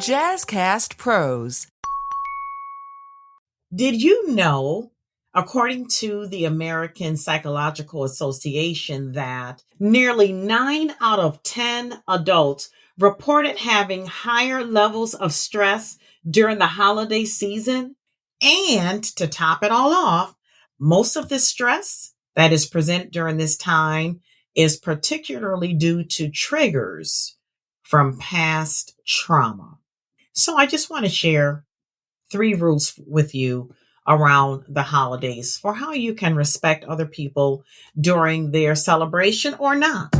Jazzcast Pros. Did you know, according to the American Psychological Association, that nearly 9 out of 10 adults reported having higher levels of stress during the holiday season? And to top it all off, most of this stress that is present during this time is particularly due to triggers from past trauma. So I just want to share 3 rules with you around the holidays for how you can respect other people during their celebration or not.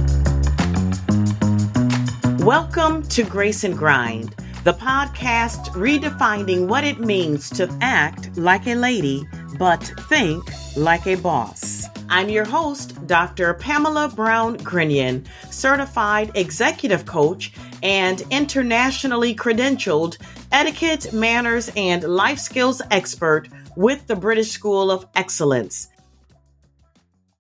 Welcome to Grace and Grind, the podcast redefining what it means to act like a lady, but think like a boss. I'm your host, Dr. Pamala Brown-Grinion, certified executive coach and internationally credentialed etiquette, manners, and life skills expert with the British School of Excellence.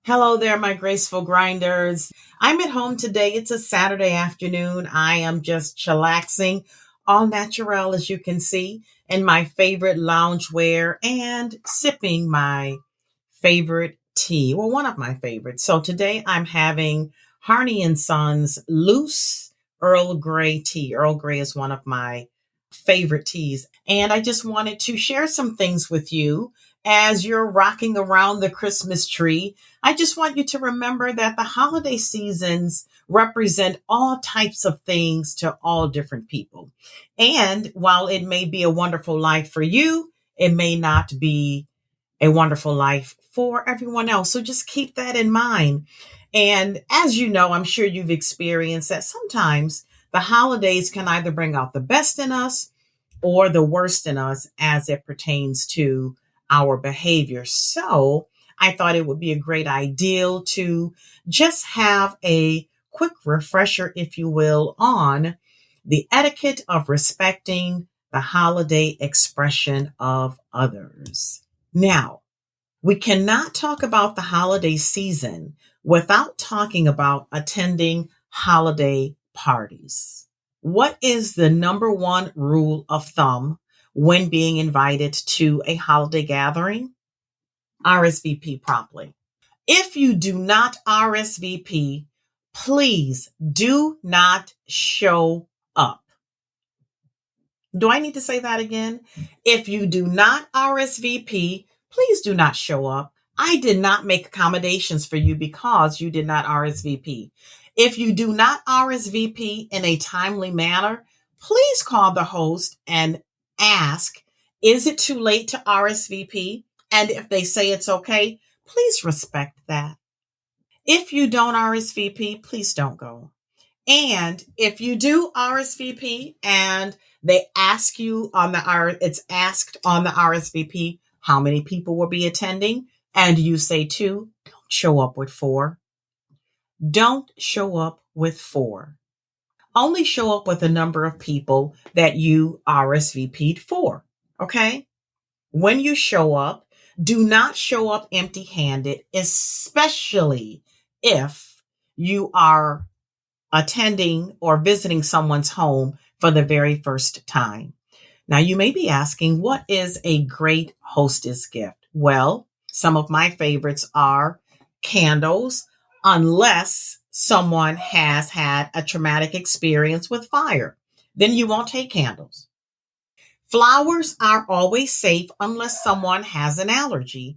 Hello there, my graceful grinders. I'm at home today. It's a Saturday afternoon. I am just chillaxing, all natural, as you can see, in my favorite loungewear and sipping my favorite tea. Well, one of my favorites. So today I'm having Harney & Sons Loose Earl Grey tea. Earl Grey is one of my favorite teas. And I just wanted to share some things with you as you're rocking around the Christmas tree. I just want you to remember that the holiday seasons represent all types of things to all different people. And while it may be a wonderful life for you, it may not be a wonderful life for everyone else. So just keep that in mind. And as you know, I'm sure you've experienced that sometimes the holidays can either bring out the best in us or the worst in us as it pertains to our behavior. So I thought it would be a great idea to just have a quick refresher, if you will, on the etiquette of respecting the holiday expression of others. Now, we cannot talk about the holiday season without talking about attending holiday parties. What is the number one rule of thumb when being invited to a holiday gathering? RSVP promptly. If you do not RSVP, please do not show up. Do I need to say that again? If you do not RSVP, please do not show up. I did not make accommodations for you because you did not RSVP. If you do not RSVP in a timely manner, please call the host and ask, is it too late to RSVP? And if they say it's okay, please respect that. If you don't RSVP, please don't go. And if you do RSVP and they ask you it's asked on the RSVP, how many people will be attending? And you say 2, don't show up with 4. Don't show up with 4. Only show up with a number of people that you RSVP'd for. Okay? When you show up, do not show up empty-handed, especially if you are attending or visiting someone's home for the very first time. Now, you may be asking, what is a great hostess gift? Well, some of my favorites are candles, unless someone has had a traumatic experience with fire. Then you won't take candles. Flowers are always safe unless someone has an allergy.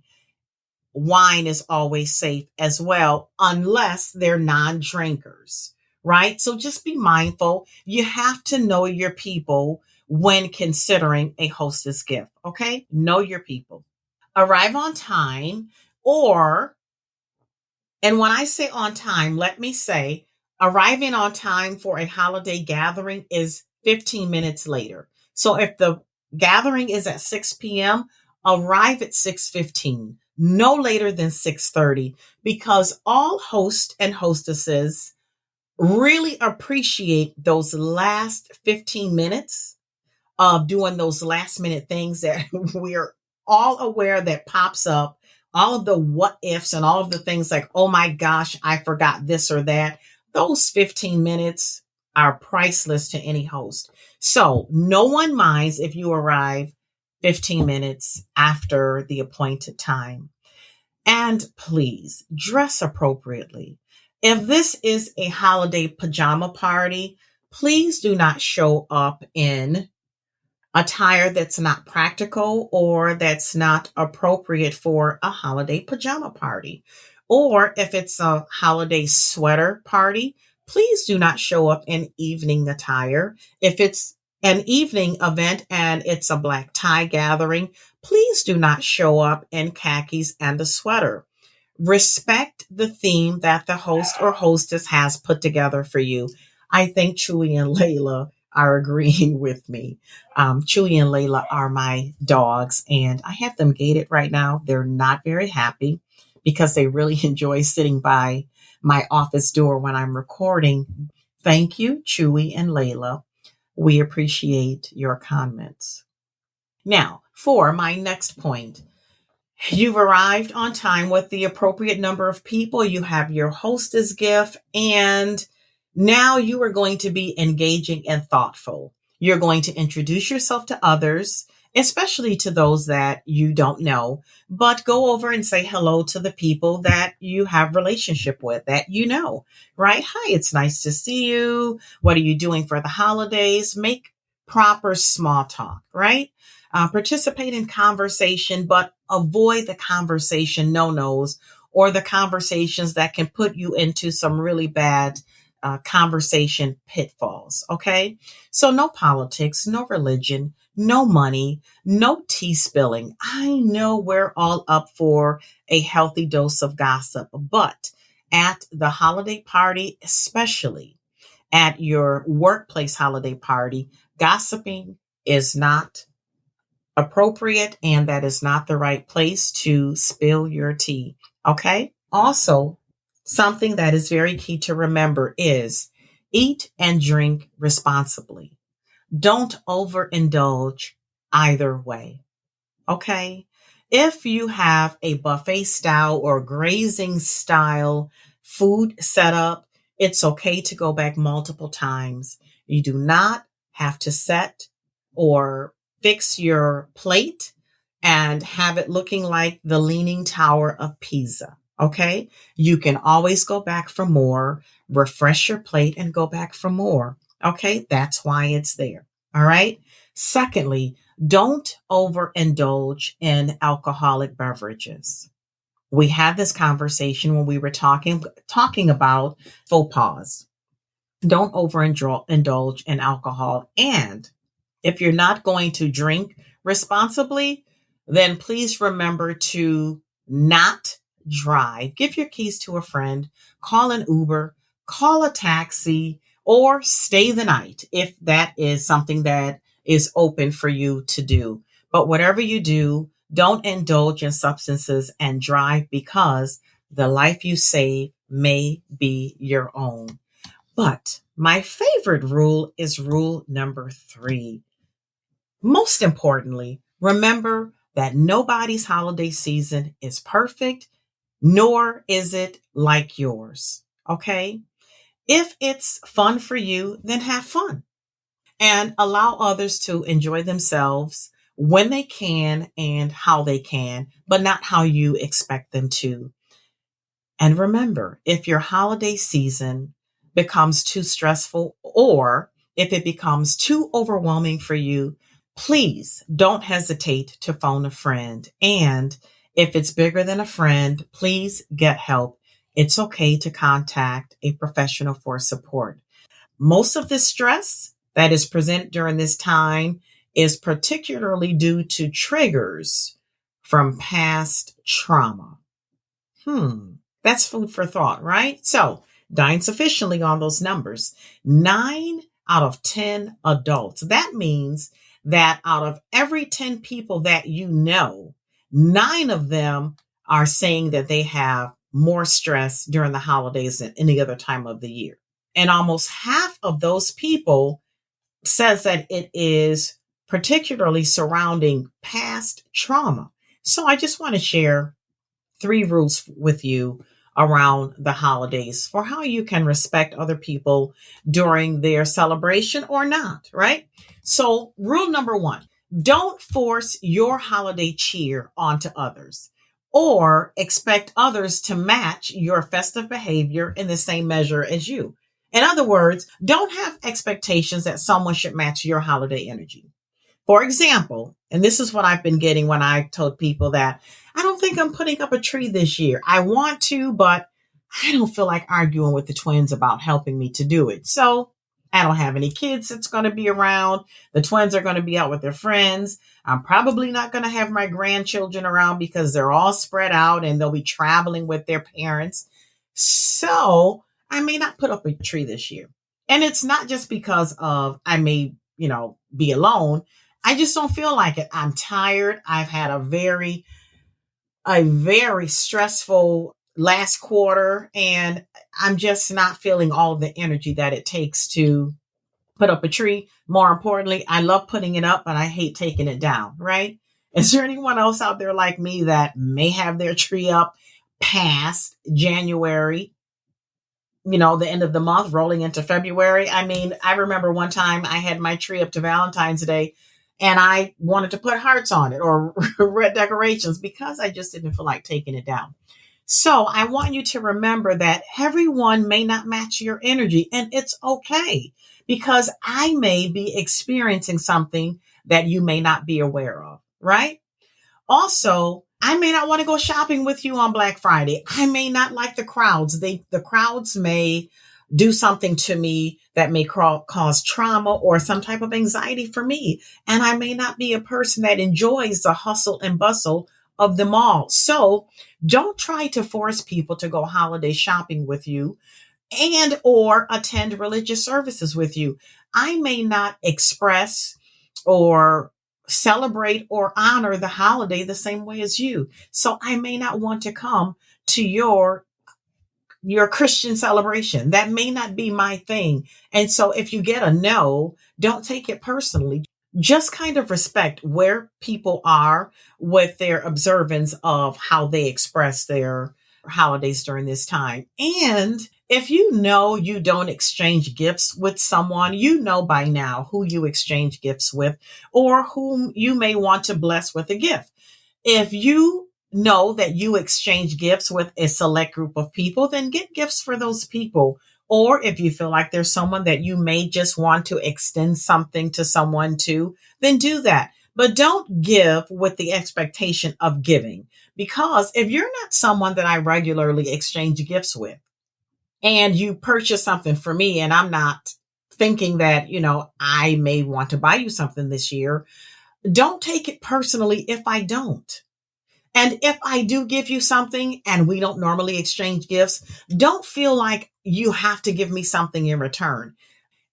Wine is always safe as well, unless they're non-drinkers, right? So just be mindful. You have to know your people when considering a hostess gift, okay? Know your people. Arrive on time, and when I say on time, let me say arriving on time for a holiday gathering is 15 minutes later. So if the gathering is at 6 p.m., arrive at 6:15, no later than 6:30, because all hosts and hostesses really appreciate those last 15 minutes of doing those last minute things that we're all aware that pops up, all of the what ifs and all of the things like, oh my gosh, I forgot this or that. Those 15 minutes are priceless to any host. So no one minds if you arrive 15 minutes after the appointed time. And please dress appropriately. If this is a holiday pajama party, please do not show up in attire that's not practical or that's not appropriate for a holiday pajama party. Or if it's a holiday sweater party, please do not show up in evening attire. If it's an evening event and it's a black tie gathering, please do not show up in khakis and a sweater. Respect the theme that the host or hostess has put together for you. I think Chewy and Layla are agreeing with me. Chewy and Layla are my dogs, and I have them gated right now. They're not very happy because they really enjoy sitting by my office door when I'm recording. Thank you, Chewy and Layla. We appreciate your comments. Now, for my next point, you've arrived on time with the appropriate number of people. You have your hostess gift, and now you are going to be engaging and thoughtful. You're going to introduce yourself to others, especially to those that you don't know, but go over and say hello to the people that you have relationship with, that you know, right? Hi, it's nice to see you. What are you doing for the holidays? Make proper small talk, right? Participate in conversation, but avoid the conversation no-nos or the conversations that can put you into some really bad conversation pitfalls. Okay. So no politics, no religion, no money, no tea spilling. I know we're all up for a healthy dose of gossip, but at the holiday party, especially at your workplace holiday party, gossiping is not appropriate, and that is not the right place to spill your tea. Okay. Also, something that is very key to remember is eat and drink responsibly. Don't overindulge either way. Okay. If you have a buffet style or grazing style food setup, it's okay to go back multiple times. You do not have to set or fix your plate and have it looking like the Leaning Tower of Pisa. Okay. You can always go back for more, refresh your plate and go back for more. Okay. That's why it's there. All right. Secondly, don't overindulge in alcoholic beverages. We had this conversation when we were talking about faux pas. Don't overindulge in alcohol. And if you're not going to drink responsibly, then please remember to not drive. Give your keys to a friend, call an Uber, call a taxi, or stay the night if that is something that is open for you to do. But whatever you do, don't indulge in substances and drive, because the life you save may be your own. But my favorite rule is rule number 3. Most importantly, remember that nobody's holiday season is perfect, nor is it like yours. Okay? If it's fun for you, then have fun and allow others to enjoy themselves when they can and how they can, but not how you expect them to. And remember, if your holiday season becomes too stressful or if it becomes too overwhelming for you, please don't hesitate to phone a friend. And if it's bigger than a friend, please get help. It's okay to contact a professional for support. Most of the stress that is present during this time is particularly due to triggers from past trauma. That's food for thought, right? So dine sufficiently on those numbers. 9 out of 10 adults. That means that out of every 10 people that you know, 9 of them are saying that they have more stress during the holidays than any other time of the year. And almost half of those people says that it is particularly surrounding past trauma. So I just want to share 3 rules with you around the holidays for how you can respect other people during their celebration or not, right? So, rule number one, don't force your holiday cheer onto others or expect others to match your festive behavior in the same measure as you. In other words, don't have expectations that someone should match your holiday energy. For example, and this is what I've been getting when I told people that I don't think I'm putting up a tree this year. I want to, but I don't feel like arguing with the twins about helping me to do it. So I don't have any kids that's going to be around. The twins are going to be out with their friends. I'm probably not going to have my grandchildren around because they're all spread out and they'll be traveling with their parents. So I may not put up a tree this year. And it's not just because of I may, be alone. I just don't feel like it. I'm tired. I've had a very stressful last quarter, and I'm just not feeling all the energy that it takes to put up a tree. More importantly, I love putting it up, but I hate taking it down, right? Is there anyone else out there like me that may have their tree up past January, the end of the month, rolling into February? I mean, I remember one time I had my tree up to Valentine's Day and I wanted to put hearts on it or red decorations because I just didn't feel like taking it down. So I want you to remember that everyone may not match your energy, and it's okay because I may be experiencing something that you may not be aware of, right? Also, I may not want to go shopping with you on Black Friday. I may not like the crowds. The crowds may do something to me that may cause trauma or some type of anxiety for me. And I may not be a person that enjoys the hustle and bustle of the mall. So don't try to force people to go holiday shopping with you and or attend religious services with you. I may not express or celebrate or honor the holiday the same way as you. So I may not want to come to your Christian celebration. That may not be my thing. And so if you get a no, don't take it personally. Just kind of respect where people are with their observance of how they express their holidays during this time. And if you don't exchange gifts with someone, you know by now who you exchange gifts with or whom you may want to bless with a gift. If you know that you exchange gifts with a select group of people, then get gifts for those people. Or if you feel like there's someone that you may just want to extend something to someone to, then do that. But don't give with the expectation of giving. Because if you're not someone that I regularly exchange gifts with, and you purchase something for me, and I'm not thinking that, I may want to buy you something this year, don't take it personally if I don't. And if I do give you something and we don't normally exchange gifts, don't feel like you have to give me something in return.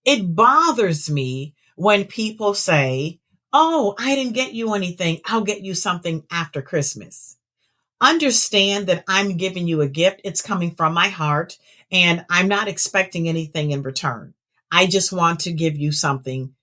It bothers me when people say, "Oh, I didn't get you anything. I'll get you something after Christmas." Understand that I'm giving you a gift. It's coming from my heart and I'm not expecting anything in return. I just want to give you something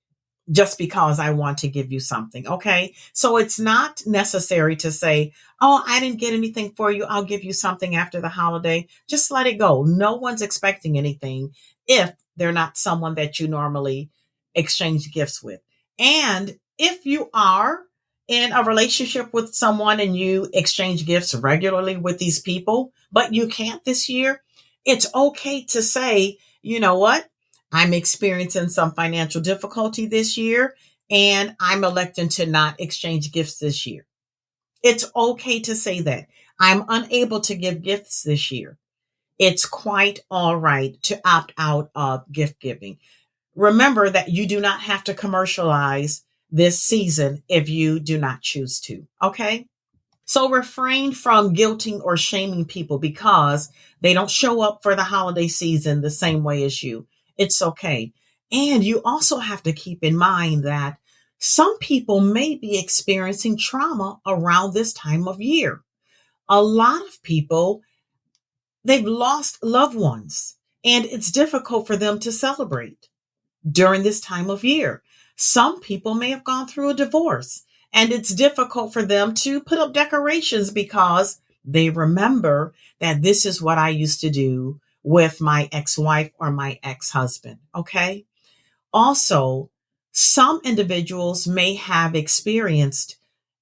just because I want to give you something. Okay. So it's not necessary to say, "Oh, I didn't get anything for you. I'll give you something after the holiday." Just let it go. No one's expecting anything if they're not someone that you normally exchange gifts with. And if you are in a relationship with someone and you exchange gifts regularly with these people, but you can't this year, it's okay to say, "You know what? I'm experiencing some financial difficulty this year and I'm electing to not exchange gifts this year." It's okay to say that. "I'm unable to give gifts this year." It's quite all right to opt out of gift giving. Remember that you do not have to commercialize this season if you do not choose to. Okay. So refrain from guilting or shaming people because they don't show up for the holiday season the same way as you. It's okay. And you also have to keep in mind that some people may be experiencing trauma around this time of year. A lot of people, they've lost loved ones and it's difficult for them to celebrate during this time of year. Some people may have gone through a divorce and it's difficult for them to put up decorations because They remember that this is what I used to do with my ex-wife or my ex-husband. Okay. Also, some individuals may have experienced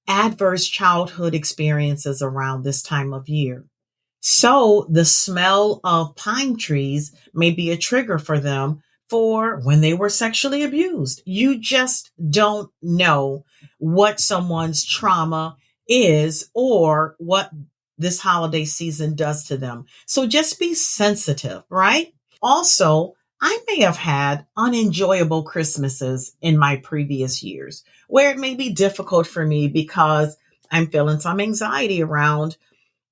adverse childhood experiences around this time of year. So the smell of pine trees may be a trigger for them for when they were sexually abused. You just don't know what someone's trauma is or what this holiday season does to them. So just be sensitive, right? Also, I may have had unenjoyable Christmases in my previous years where it may be difficult for me because I'm feeling some anxiety around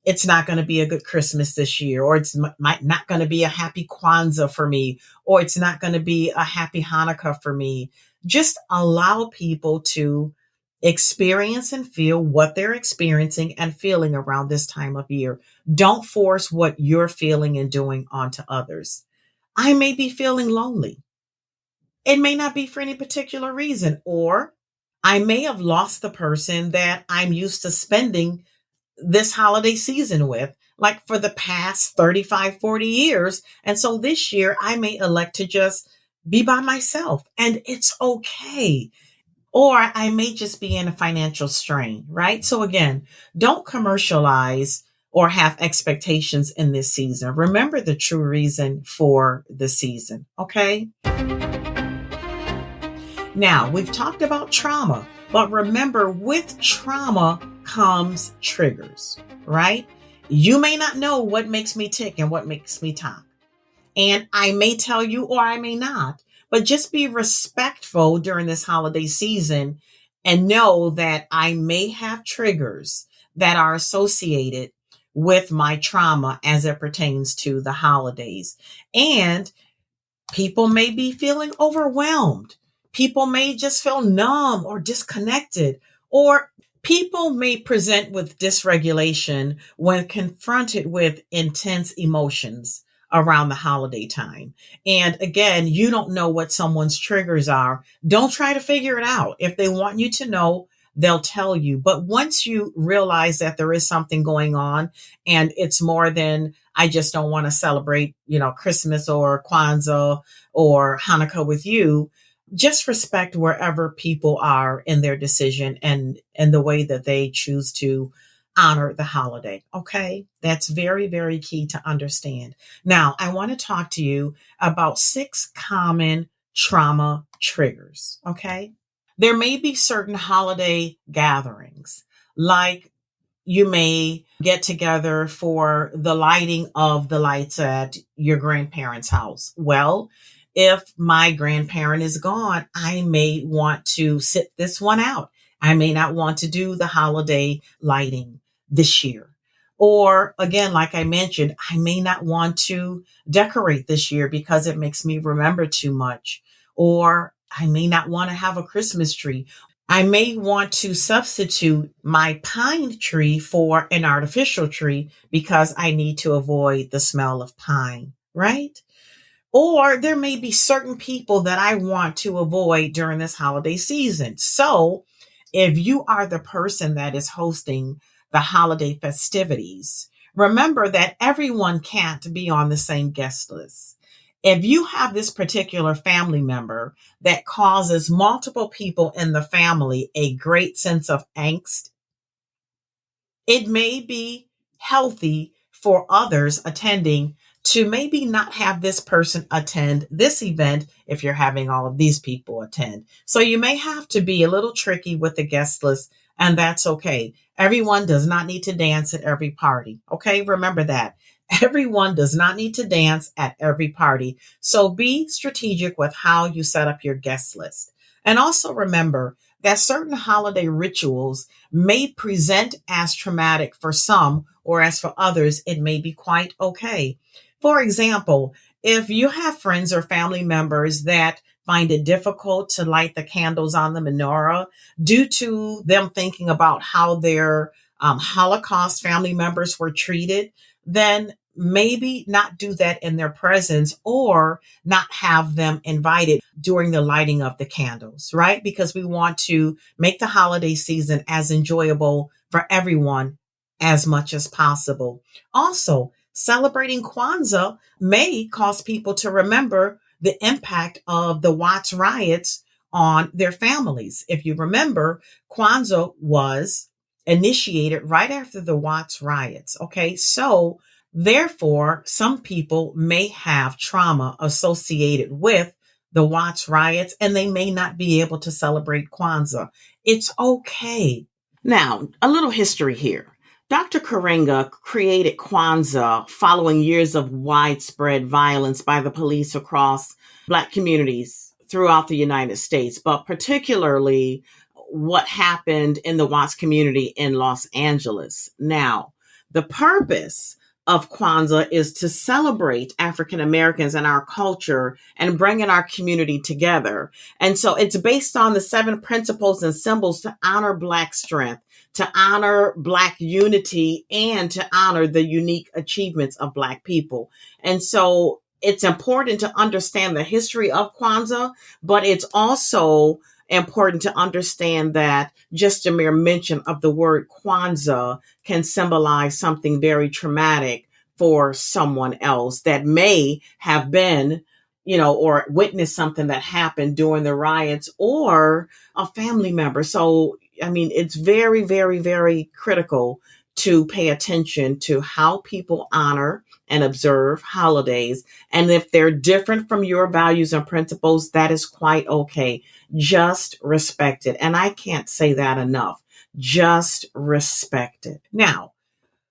it's not going to be a good Christmas this year, or it's might not going to be a happy Kwanzaa for me, or it's not going to be a happy Hanukkah for me. Just allow people to experience and feel what they're experiencing and feeling around this time of year. Don't force what you're feeling and doing onto others. I may be feeling lonely. It may not be for any particular reason, or I may have lost the person that I'm used to spending this holiday season with, like for the past 35, 40 years. And so this year I may elect to just be by myself, and it's okay. Or I may just be in a financial strain, right? So again, don't commercialize or have expectations in this season. Remember the true reason for the season, okay? Now, we've talked about trauma, but remember, with trauma comes triggers, right? You may not know what makes me tick and what makes me talk. And I may tell you or I may not, but just be respectful during this holiday season and know that I may have triggers that are associated with my trauma as it pertains to the holidays. And people may be feeling overwhelmed. People may just feel numb or disconnected, or people may present with dysregulation when confronted with intense emotions around the holiday time. And again, you don't know what someone's triggers are. Don't try to figure it out. If they want you to know, they'll tell you. But once you realize that there is something going on and it's more than I just don't want to celebrate, Christmas or Kwanzaa or Hanukkah with you, just respect wherever people are in their decision and the way that they choose to honor the holiday. Okay. That's very, very key to understand. Now, I want to talk to you about 6 common trauma triggers. Okay. There may be certain holiday gatherings, like you may get together for the lighting of the lights at your grandparents' house. Well, if my grandparent is gone, I may want to sit this one out. I may not want to do the holiday lighting this year. Or again, like I mentioned, I may not want to decorate this year because it makes me remember too much. Or I may not want to have a Christmas tree. I may want to substitute my pine tree for an artificial tree because I need to avoid the smell of pine, right? Or there may be certain people that I want to avoid during this holiday season. So if you are the person that is hosting the holiday festivities, remember that everyone can't be on the same guest list. If you have this particular family member that causes multiple people in the family a great sense of angst, it may be healthy for others attending to maybe not have this person attend this event if you're having all of these people attend. So you may have to be a little tricky with the guest list, and that's okay. Everyone does not need to dance at every party. Okay, remember that. Everyone does not need to dance at every party. So be strategic with how you set up your guest list. And also remember that certain holiday rituals may present as traumatic for some, whereas for others, it may be quite okay. For example, if you have friends or family members that find it difficult to light the candles on the menorah due to them thinking about how their Holocaust family members were treated, then maybe not do that in their presence or not have them invited during the lighting of the candles, right? Because we want to make the holiday season as enjoyable for everyone as much as possible. Also, celebrating Kwanzaa may cause people to remember the impact of the Watts riots on their families. If you remember, Kwanzaa was initiated right after the Watts riots. Okay, so therefore, some people may have trauma associated with the Watts riots and they may not be able to celebrate Kwanzaa. It's okay. Now, a little history here. Dr. Karenga created Kwanzaa following years of widespread violence by the police across Black communities throughout the United States, but particularly what happened in the Watts community in Los Angeles. Now, the purpose of Kwanzaa is to celebrate African Americans and our culture and bringing our community together. And so it's based on the 7 principles and symbols to honor Black strength, to honor Black unity, and to honor the unique achievements of Black people. And so it's important to understand the history of Kwanzaa, but it's also important to understand that just a mere mention of the word Kwanzaa can symbolize something very traumatic for someone else that may have been, or witnessed something that happened during the riots or a family member. So, I mean, it's very, very, very critical to pay attention to how people honor and observe holidays. And if they're different from your values and principles, that is quite okay. Just respect it. And I can't say that enough. Just respect it. Now,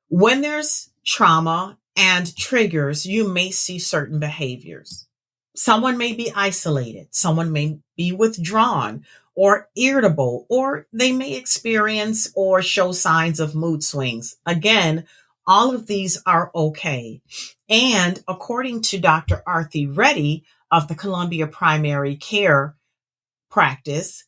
when there's trauma and triggers, you may see certain behaviors. Someone may be isolated. Someone may be withdrawn or irritable, or they may experience or show signs of mood swings. Again, all of these are okay. And according to Dr. Arthi Reddy of the Columbia Primary Care Practice,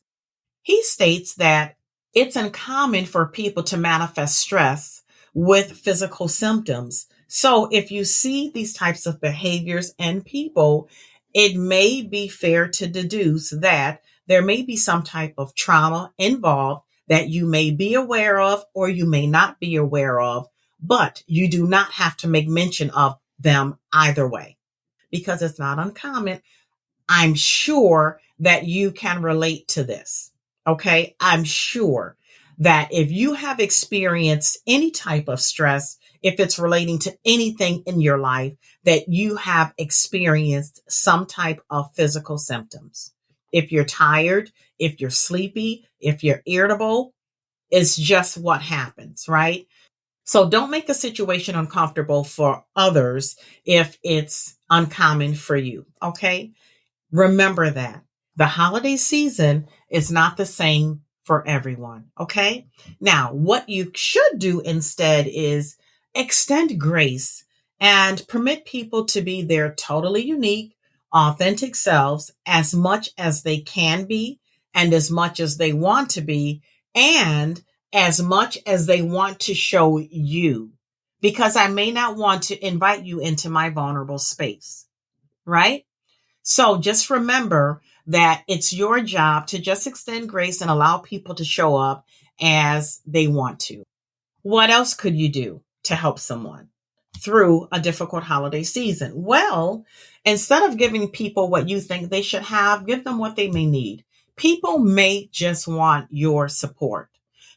he states that it's uncommon for people to manifest stress with physical symptoms. So if you see these types of behaviors in people, it may be fair to deduce that there may be some type of trauma involved that you may be aware of or you may not be aware of, but you do not have to make mention of them either way because it's not uncommon. I'm sure that you can relate to this. Okay. I'm sure that if you have experienced any type of stress, if it's relating to anything in your life, that you have experienced some type of physical symptoms. If you're tired, if you're sleepy, if you're irritable, it's just what happens, right? So don't make a situation uncomfortable for others if it's uncommon for you. Okay. Remember that the holiday season is not the same for everyone. Okay. Now, what you should do instead is extend grace and permit people to be their totally unique, authentic selves as much as they can be and as much as they want to be and as much as they want to show you, because I may not want to invite you into my vulnerable space, right? So just remember that it's your job to just extend grace and allow people to show up as they want to. What else could you do to help someone through a difficult holiday season? Well, instead of giving people what you think they should have, give them what they may need. People may just want your support.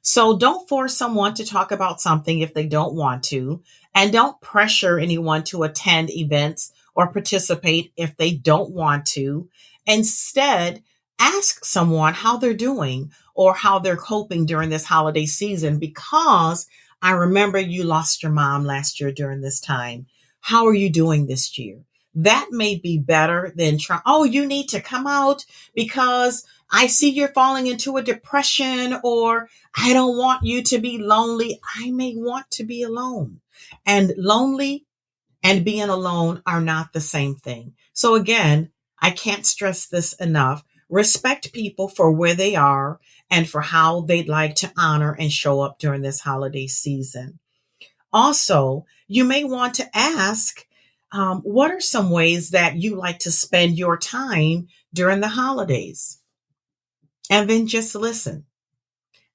So don't force someone to talk about something if they don't want to, and don't pressure anyone to attend events or participate if they don't want to. Instead, ask someone how they're doing or how they're coping during this holiday season, because I remember you lost your mom last year during this time. How are you doing this year? That may be better than trying, oh, you need to come out because I see you're falling into a depression, or I don't want you to be lonely. I may want to be alone. And lonely and being alone are not the same thing. So again, I can't stress this enough. Respect people for where they are and for how they'd like to honor and show up during this holiday season. Also, you may want to ask, what are some ways that you like to spend your time during the holidays? And then just listen.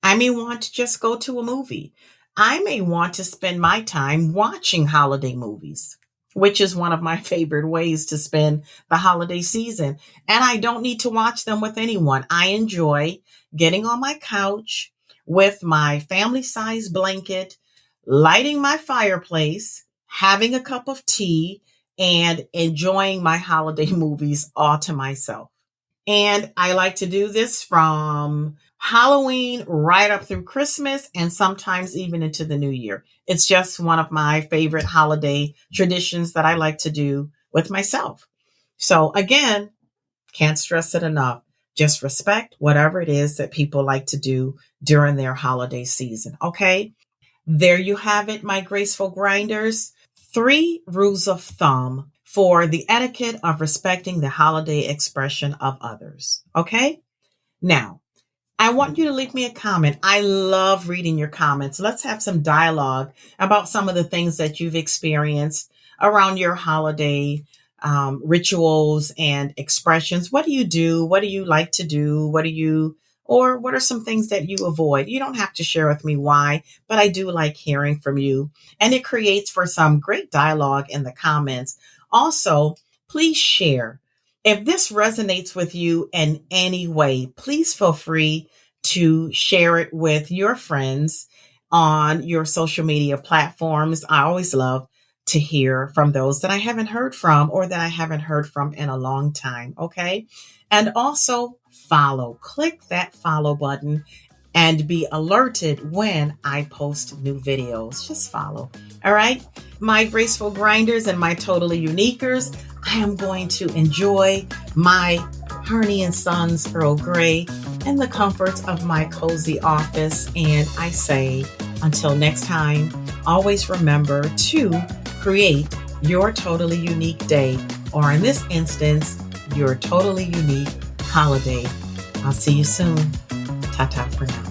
I may want to just go to a movie. I may want to spend my time watching holiday movies, which is one of my favorite ways to spend the holiday season. And I don't need to watch them with anyone. I enjoy getting on my couch with my family size blanket, lighting my fireplace, having a cup of tea, and enjoying my holiday movies all to myself. And I like to do this from Halloween right up through Christmas and sometimes even into the new year. It's just one of my favorite holiday traditions that I like to do with myself. So again, can't stress it enough. Just respect whatever it is that people like to do during their holiday season. Okay. There you have it, my graceful grinders. 3 rules of thumb for the etiquette of respecting the holiday expression of others. Okay? Now, I want you to leave me a comment. I love reading your comments. Let's have some dialogue about some of the things that you've experienced around your holiday rituals and expressions. What do you do? What do you like to do? Or what are some things that you avoid? You don't have to share with me why, but I do like hearing from you. And it creates for some great dialogue in the comments. Also, please share. If this resonates with you in any way, please feel free to share it with your friends on your social media platforms. I always love to hear from those that I haven't heard from or that I haven't heard from in a long time. Okay. And also click that follow button and be alerted when I post new videos. Just follow. All right. My graceful grinders and my totally uniquers, I am going to enjoy my Harney and Sons Earl Grey in the comforts of my cozy office. And I say, until next time, always remember to create your totally unique day, or in this instance, your totally unique holiday. I'll see you soon. Ta-ta for now.